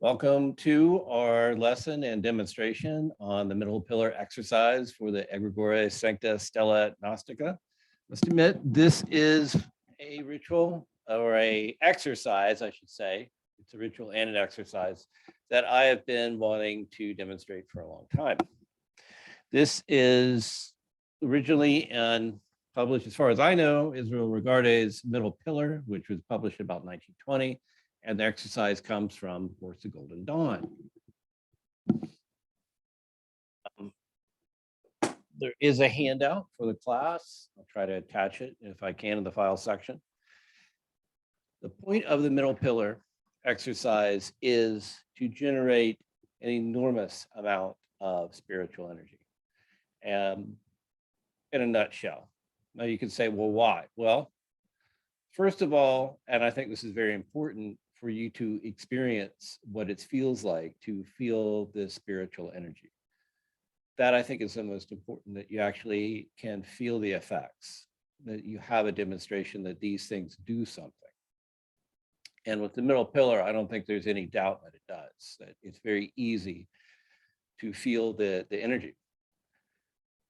Welcome to our lesson and demonstration on the middle pillar exercise for the Egregore Sancta Stella Gnostica. Must admit, this is a ritual or a exercise, I should say. It's a ritual and an exercise that I have been wanting to demonstrate for a long time. This is originally and published, as far as I know, Israel Reguardie's Middle Pillar, which was published about 1920. And the exercise comes from, of course, the Golden Dawn. There is a handout for the class. I'll try to attach it if I can in the file section. The point of the middle pillar exercise is to generate an enormous amount of spiritual energy. And in a nutshell, now you can say, well, why? Well, first of all, and I think this is very important, for you to experience what it feels like to feel this spiritual energy. That I think is the most important, that you actually can feel the effects, that you have a demonstration that these things do something. And with the middle pillar, I don't think there's any doubt that it does, that it's very easy to feel the energy.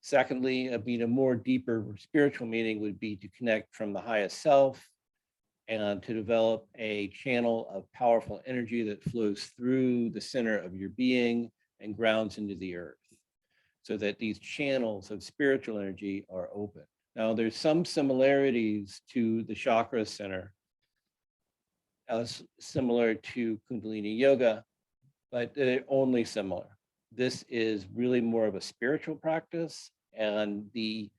Secondly, a more deeper spiritual meaning would be to connect from the highest self and to develop a channel of powerful energy that flows through the center of your being and grounds into the earth, so that these channels of spiritual energy are open. Now, there's some similarities to the chakra center, as similar to Kundalini Yoga, but they're only similar. This is really more of a spiritual practice, and the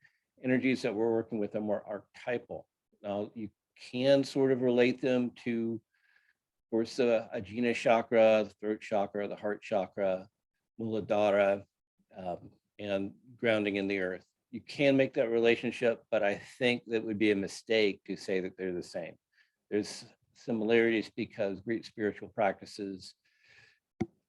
energies that we're working with are more archetypal. Now, you can sort of relate them to, of course, the Ajna chakra, the throat chakra, the heart chakra, Muladhara, and grounding in the earth. You can make that relationship, but I think that would be a mistake to say that they're the same. There's similarities because great spiritual practices,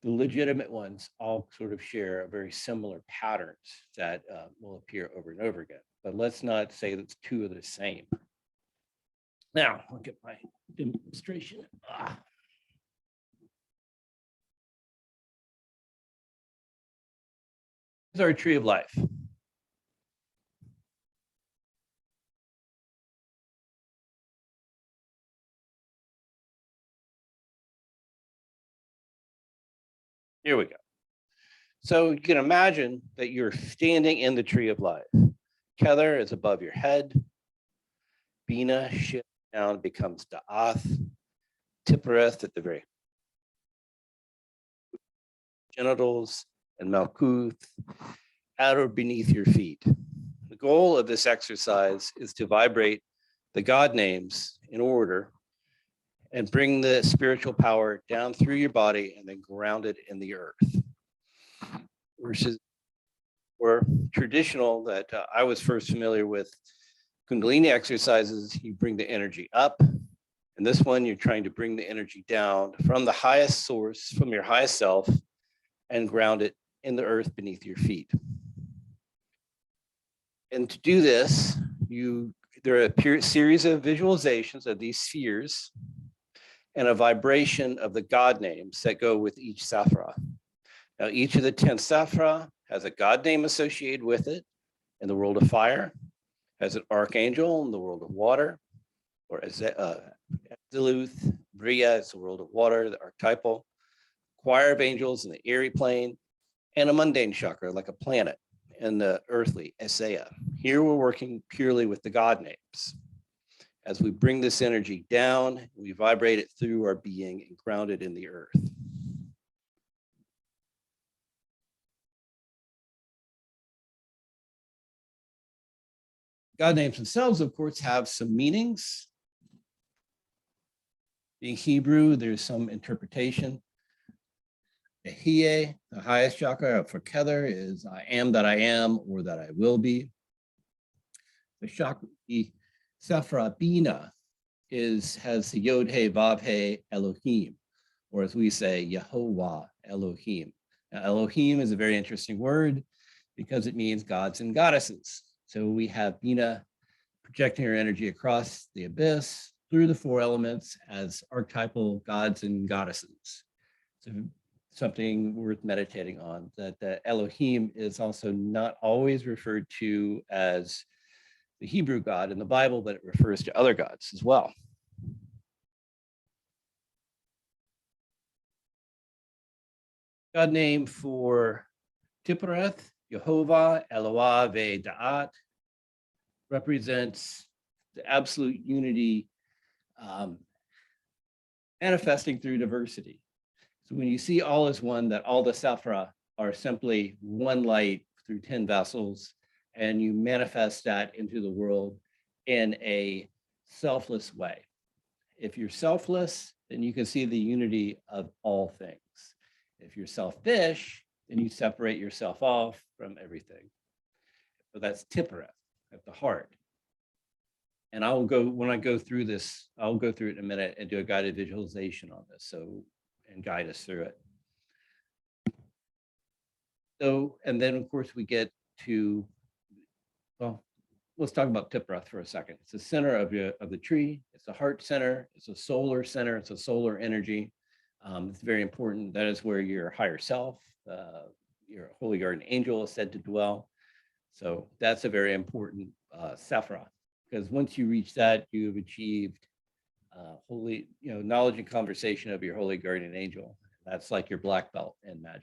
the legitimate ones, all sort of share very similar patterns that will appear over and over again. But let's not say that two are the same. Now, I'll get my demonstration. Here's our tree of life. Here we go. So you can imagine that you're standing in the tree of life. Kether is above your head. Bina shifts down, becomes Da'ath. Tiphereth at the very genitals, and Malkuth at or beneath your feet. The goal of this exercise is to vibrate the God names in order and bring the spiritual power down through your body and then ground it in the earth. Versus or traditional that I was first familiar with Kundalini exercises, you bring the energy up. And this one, you're trying to bring the energy down from the highest source, from your highest self, and ground it in the earth beneath your feet. And to do this, there are a series of visualizations of these spheres and a vibration of the God names that go with each Sephirot. Now, each of the 10 Sephirot has a God name associated with it. In the world of fire, has an archangel. In the world of water, or Aziluth, Bria is the world of water, the archetypal, choir of angels in the airy plane, and a mundane chakra like a planet in the earthly, Esaya. Here we're working purely with the God names. As we bring this energy down, we vibrate it through our being and ground it in the earth. God names themselves, of course, have some meanings. Being Hebrew, there's some interpretation. Ehyeh, the highest chakra for Kether, is I am that I am or that I will be. The chakra, the Sephirot Bina, has the Yod He Vav He Elohim, or as we say, Yehovah Elohim. Now, Elohim is a very interesting word because it means gods and goddesses. So we have Bina projecting her energy across the abyss through the four elements as archetypal gods and goddesses. something worth meditating on, that the Elohim is also not always referred to as the Hebrew God in the Bible, but it refers to other gods as well. God name for Tiphareth, Yehovah, Eloah, Da'at, represents the absolute unity manifesting through diversity. So when you see all as one, that all the Sephirot are simply one light through 10 vessels, and you manifest that into the world in a selfless way. If you're selfless, then you can see the unity of all things. If you're selfish, then you separate yourself off from everything. So that's Tiphareth at the heart. And when I go through this, I'll go through it in a minute and do a guided visualization on this, and guide us through it. So, and then of course we get to, well, let's talk about Tiphareth for a second. It's the center of the tree. It's the heart center. It's a solar center. It's a solar energy. It's very important. That is where your higher self, your holy guardian angel is said to dwell. So that's a very important Sephirot, because once you reach that, you have achieved holy, knowledge and conversation of your holy guardian angel. That's like your black belt in magic.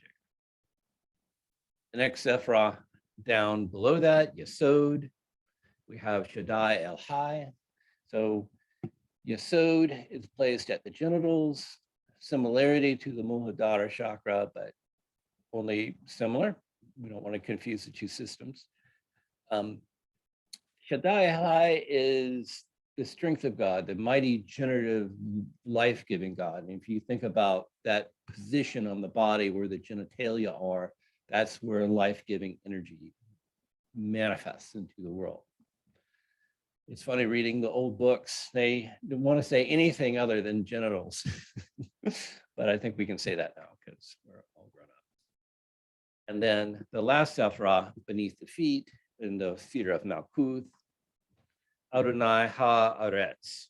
The next Sephirot down below that, Yesod, we have Shaddai El Hai. So Yesod is placed at the genitals, similarity to the Muladhara chakra, but only similar. We don't want to confuse the two systems. Shaddai El Hai is the strength of God, the mighty generative life-giving God. And if you think about that position on the body where the genitalia are, that's where life-giving energy manifests into the world. It's funny reading the old books, they don't want to say anything other than genitals. But I think we can say that now because we're all grown up. And then the last Sephirot beneath the feet in the theater of Malkuth, Adonai Ha-Aretz,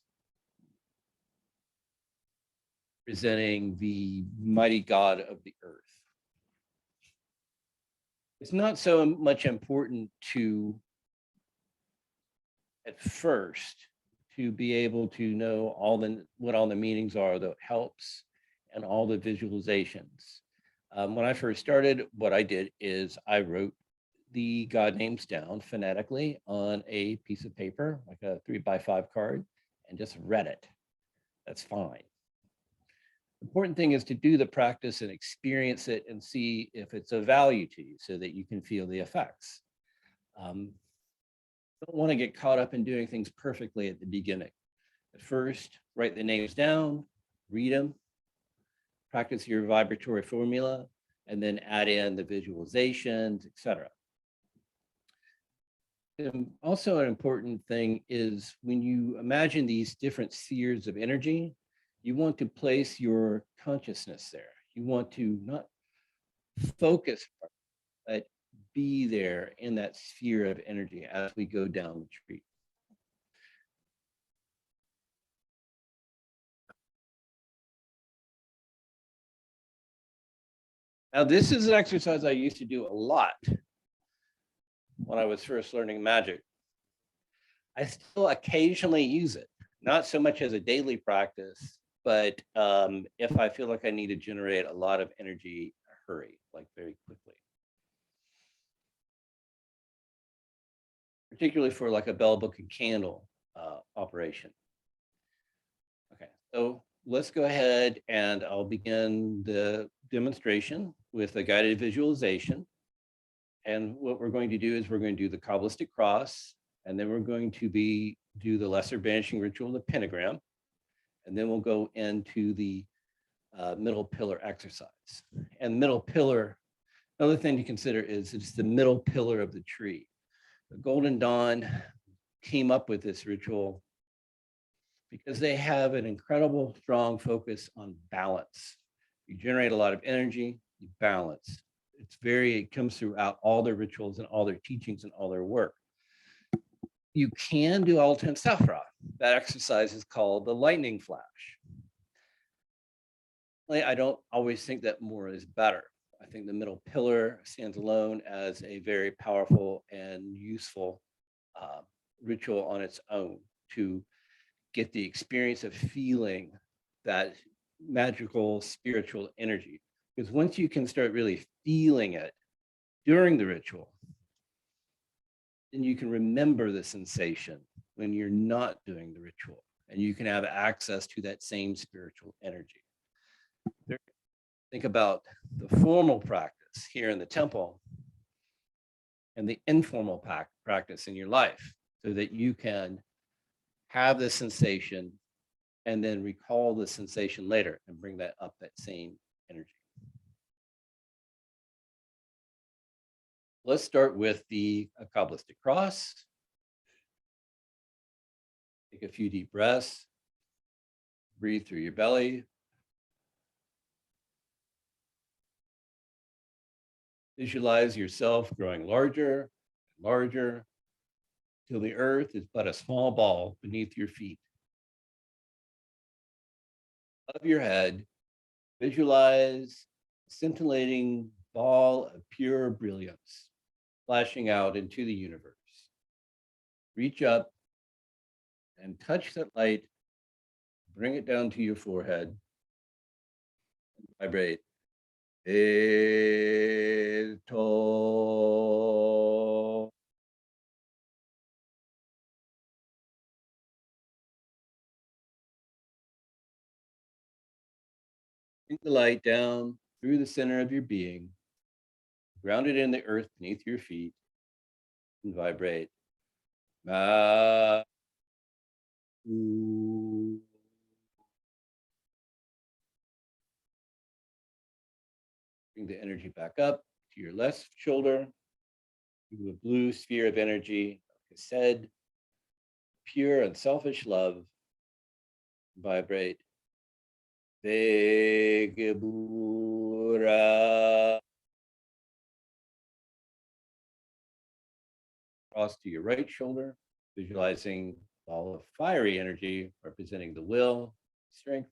presenting the mighty God of the earth. It's not so much important to, at first, to be able to know what all the meanings are, that helps, and all the visualizations. When I first started, what I did is I wrote the God names down phonetically on a piece of paper, like a 3x5 card, and just read it. That's fine. The important thing is to do the practice and experience it and see if it's of value to you so that you can feel the effects. Don't want to get caught up in doing things perfectly at the beginning. At first, write the names down, read them, practice your vibratory formula, and then add in the visualizations, etc. And also an important thing is when you imagine these different spheres of energy, you want to place your consciousness there. You want to not focus, but be there in that sphere of energy as we go down the tree. Now, this is an exercise I used to do a lot when I was first learning magic. I still occasionally use it, not so much as a daily practice, but if I feel like I need to generate a lot of energy in a hurry, like very quickly. Particularly for like a bell, book, and candle operation. Okay, so let's go ahead and I'll begin the demonstration with a guided visualization. And what we're going to do is we're going to do the Kabbalistic cross, and then we're going to do the lesser banishing ritual, the pentagram, and then we'll go into the middle pillar exercise. And middle pillar, another thing to consider is it's the middle pillar of the tree. The Golden Dawn came up with this ritual because they have an incredible strong focus on balance. You generate a lot of energy, you balance. It comes throughout all their rituals and all their teachings and all their work. You can do all 10 Sephirot. That exercise is called the lightning flash. I don't always think that more is better. I think the middle pillar stands alone as a very powerful and useful uh, ritual on its own to get the experience of feeling that magical spiritual energy. Because once you can start really feeling it during the ritual, then you can remember the sensation when you're not doing the ritual, and you can have access to that same spiritual energy. Think about the formal practice here in the temple and the informal practice in your life so that you can have the sensation and then recall the sensation later and bring that up, that same energy. Let's start with the Kabbalistic cross. Take a few deep breaths. Breathe through your belly. Visualize yourself growing larger and larger till the earth is but a small ball beneath your feet. Above your head, visualize a scintillating ball of pure brilliance flashing out into the universe. Reach up and touch that light, bring it down to your forehead, and vibrate. Eto. Bring the light down through the center of your being, grounded in the earth beneath your feet, and vibrate. Ma. Bring the energy back up to your left shoulder, to a blue sphere of energy, like I said, pure unselfish love. Vibrate. Vegebura. Cross to your right shoulder, visualizing all of fiery energy representing the will, strength.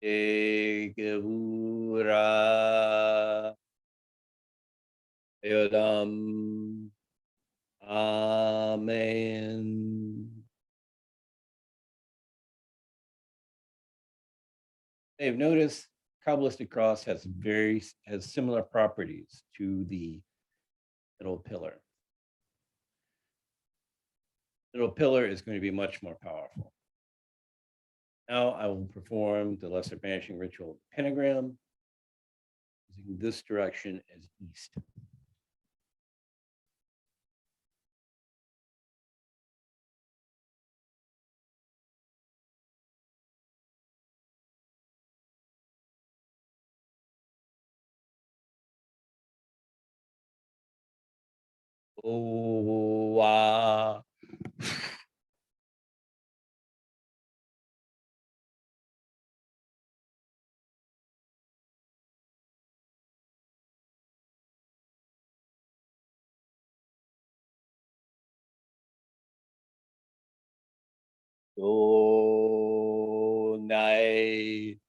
Vegebura. Yodam. Amen. They've noticed Kabbalistic cross has similar properties to the middle pillar. Middle pillar is going to be much more powerful. Now I will perform the lesser banishing ritual pentagram using this direction as east. Oh, oh, night.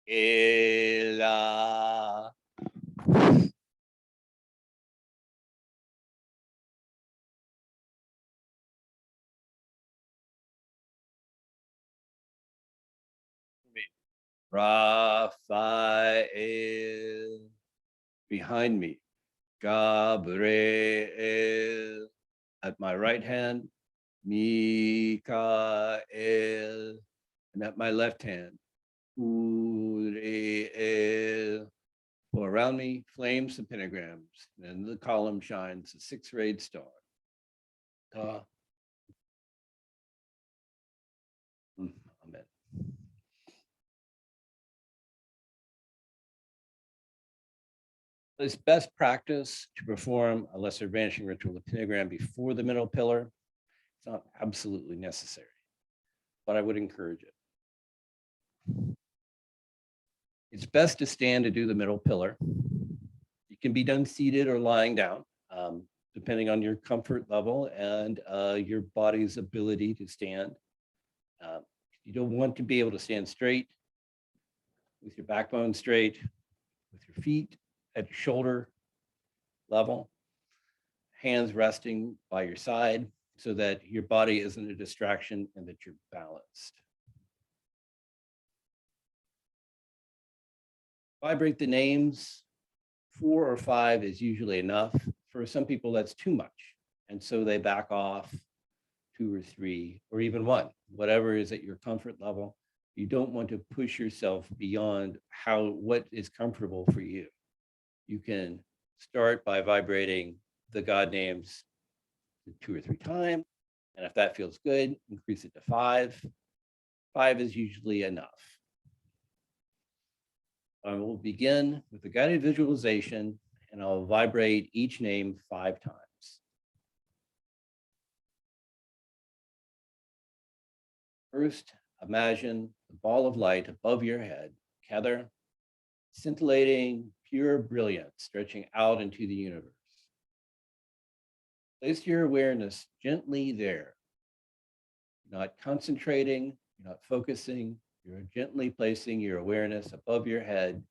Ela. Raphael. Behind me, Gabriel. At my right hand, Mikael. And at my left hand, Uriel. Well, around me, flames and pentagrams, and in the column shines a six-rayed star. Amen. It's best practice to perform a lesser banishing ritual of pentagram before the middle pillar. It's not absolutely necessary, but I would encourage it. It's best to stand to do the middle pillar. It can be done seated or lying down, depending on your comfort level and your body's ability to stand. You don't want to be able to stand straight with your backbone straight, with your feet at your shoulder level, hands resting by your side so that your body isn't a distraction and that you're balanced. Vibrate the names. 4 or 5 is usually enough. For some people, that's too much. And so they back off 2 or 3, or even 1, whatever is at your comfort level. You don't want to push yourself beyond what is comfortable for you. You can start by vibrating the God names 2 or 3 times. And if that feels good, increase it to 5. 5 is usually enough. I will begin with the guided visualization, and I'll vibrate each name 5 times. First, imagine the ball of light above your head, Kether, scintillating pure brilliance stretching out into the universe. Place your awareness gently there. You're not concentrating, you're not focusing, you're gently placing your awareness above your head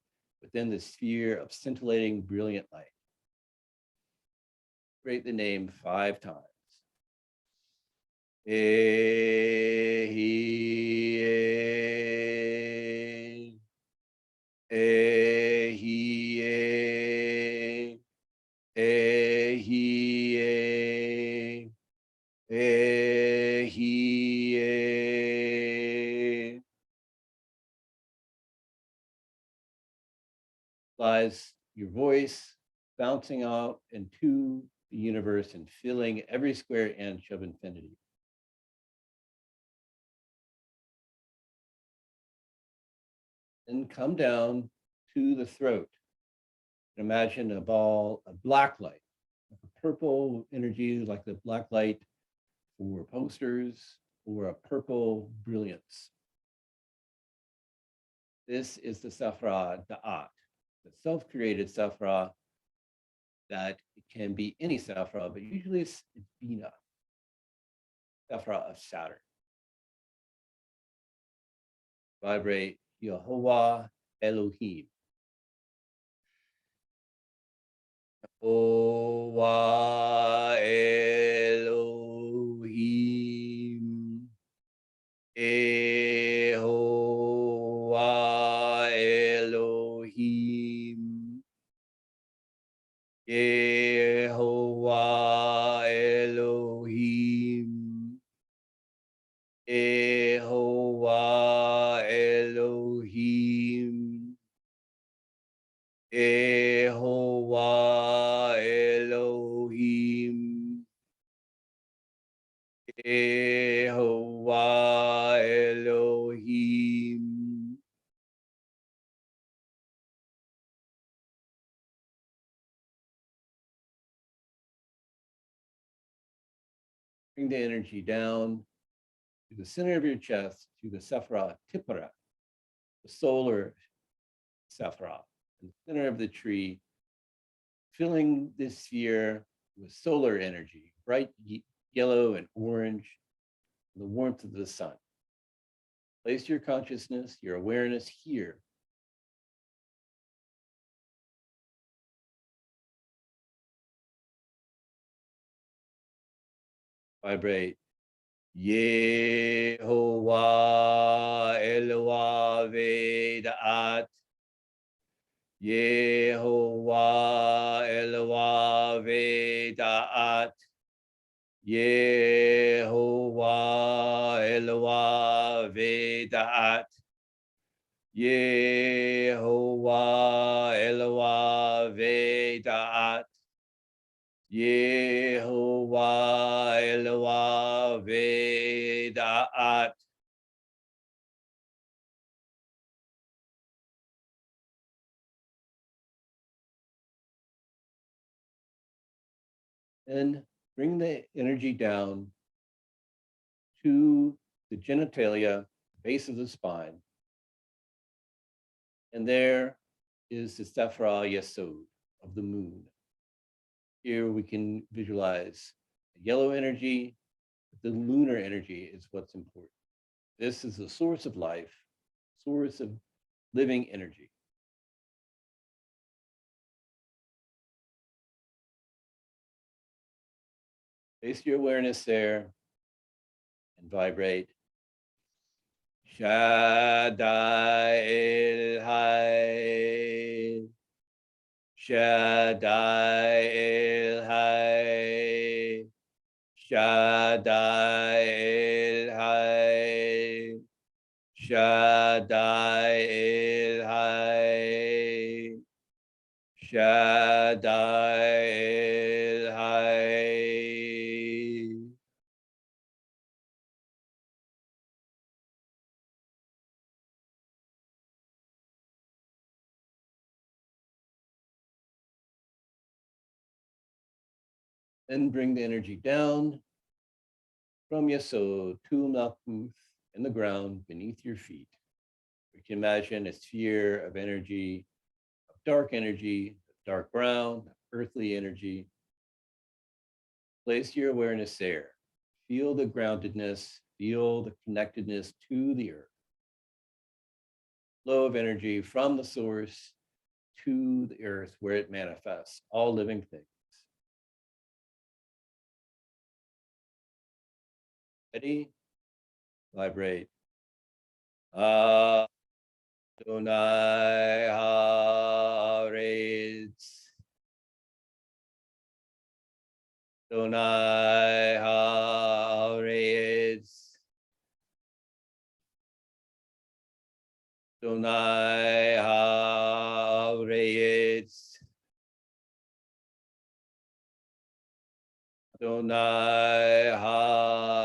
within the sphere of scintillating brilliant light. Create the name 5 times. Lies your voice bouncing out into the universe and filling every square inch of infinity. Then come down to the throat. Imagine a ball of black light, a purple energy like the black light for posters, or a purple brilliance. This is the Sephirot, Da'at, the self-created Sephirot that can be any Sephirot, but usually it's Bina, Sephirot of Saturn. Vibrate Yehovah Elohim. Yehovah Elohim. Yehovah Elohim. Yehovah Elohim. Yehovah Elohim. Yehovah Elohim. Yehovah Elohim. Bring the energy down to the center of your chest, to the Sephirot Tipara, the solar Sephirot, in the center of the tree, filling this sphere with solar energy, bright yellow and orange, the warmth of the sun. Place your consciousness, your awareness here. Vibrate. Yehovah Elohave Da'at. Yehovah Elohave Da'at. Yehovah Elohave Da'at. Yehovah Eloah Vedaat. Yehovah Eloah Vedaat. Then bring the energy down to the genitalia, base of the spine. And there is the Sephirot Yesod of the moon. Here we can visualize the yellow energy, the lunar energy is what's important. This is the source of life, source of living energy. Place your awareness there and vibrate. Shaddai El-Hai. Shaddai El-Hai. Shaddai El-Hai. Shaddai El-Hai. Shaddai El-Hai. Then bring the energy down from Yesod to Malkuth in the ground beneath your feet. We can imagine a sphere of energy, of dark brown, earthly energy. Place your awareness there. Feel the groundedness, feel the connectedness to the earth. Flow of energy from the source to the earth where it manifests, all living things. Ready? Vibrate. Adonai Haaretz. Adonai Haaretz. Adonai Haaretz. Adonai Haaretz.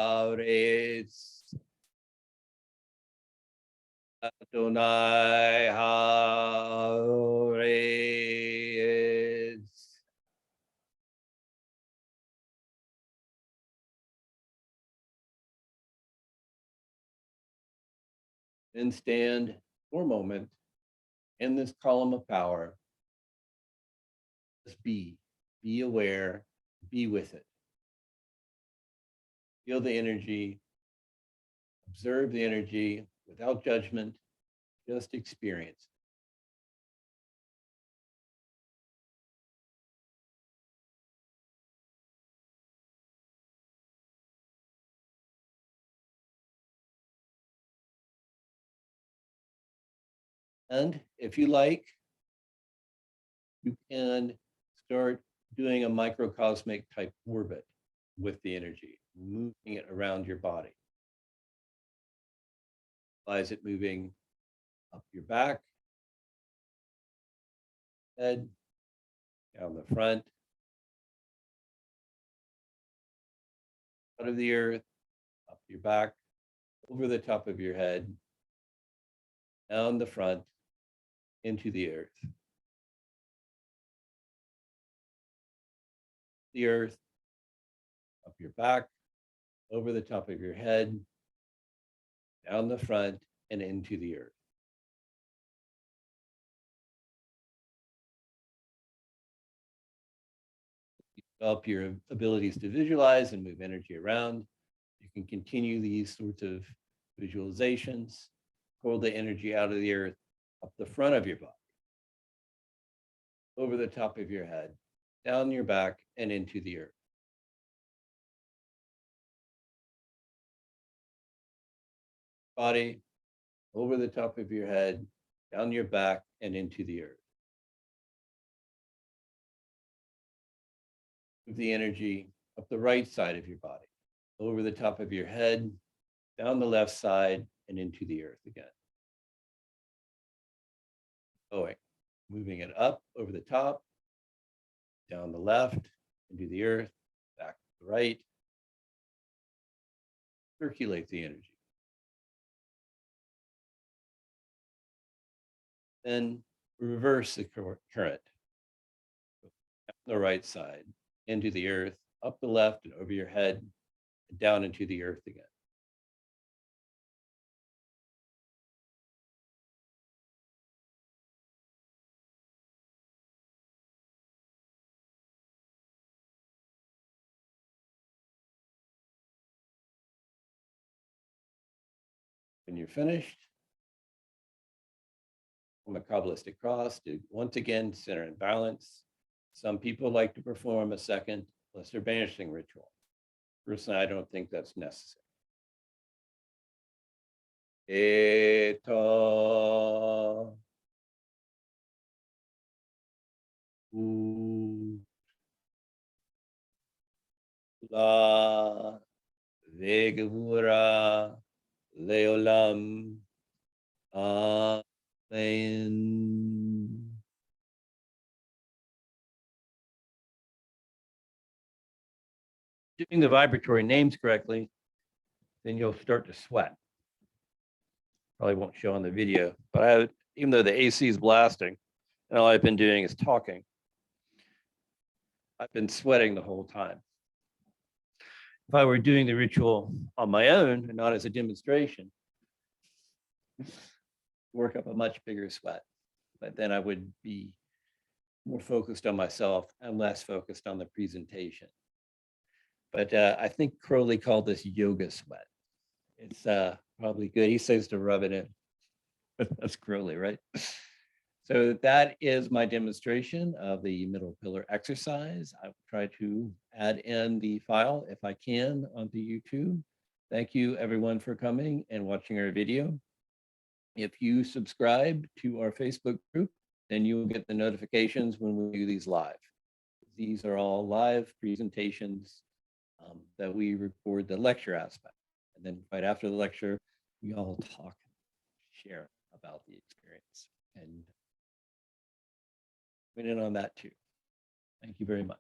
Adonai Haaretz. Then stand for a moment in this column of power. Just be aware, be with it. Feel the energy, observe the energy without judgment, just experience. And if you like, you can start doing a microcosmic type orbit with the energy, moving it around your body. Visualize it moving up your back, head, down the front, out of the earth, up your back, over the top of your head, down the front, into the earth. The earth, up your back, over the top of your head, down the front, and into the earth. Develop your abilities to visualize and move energy around. You can continue these sorts of visualizations, pull the energy out of the earth up the front of your body, over the top of your head, down your back, and into the earth. Body, over the top of your head, down your back, and into the earth. Move the energy up the right side of your body, over the top of your head, down the left side, and into the earth again. going, moving it up over the top, down the left, into the earth, back to the right. Circulate the energy. Then reverse the current. The right side into the earth, up the left and over your head, and down into the earth again. When you're finished, from a Kabbalistic cross, do once again center and balance. Some people like to perform a second lesser banishing ritual. Personally, I don't think that's necessary. Eta la vegavura leolam. Amen. Doing the vibratory names correctly, then you'll start to sweat. Probably won't show on the video, but even though the AC is blasting, and all I've been doing is talking, I've been sweating the whole time. If I were doing the ritual on my own and not as a demonstration, work up a much bigger sweat, but then I would be more focused on myself and less focused on the presentation. But I think Crowley called this yoga sweat. It's probably good. He says to rub it in. That's Crowley, right? So that is my demonstration of the middle pillar exercise. I will try to add in the file if I can onto YouTube. Thank you everyone for coming and watching our video. If you subscribe to our Facebook group, then you will get the notifications when we do these live. These are all live presentations that we record the lecture aspect. And then right after the lecture, we all talk, share about the experience and went in on that too. Thank you very much.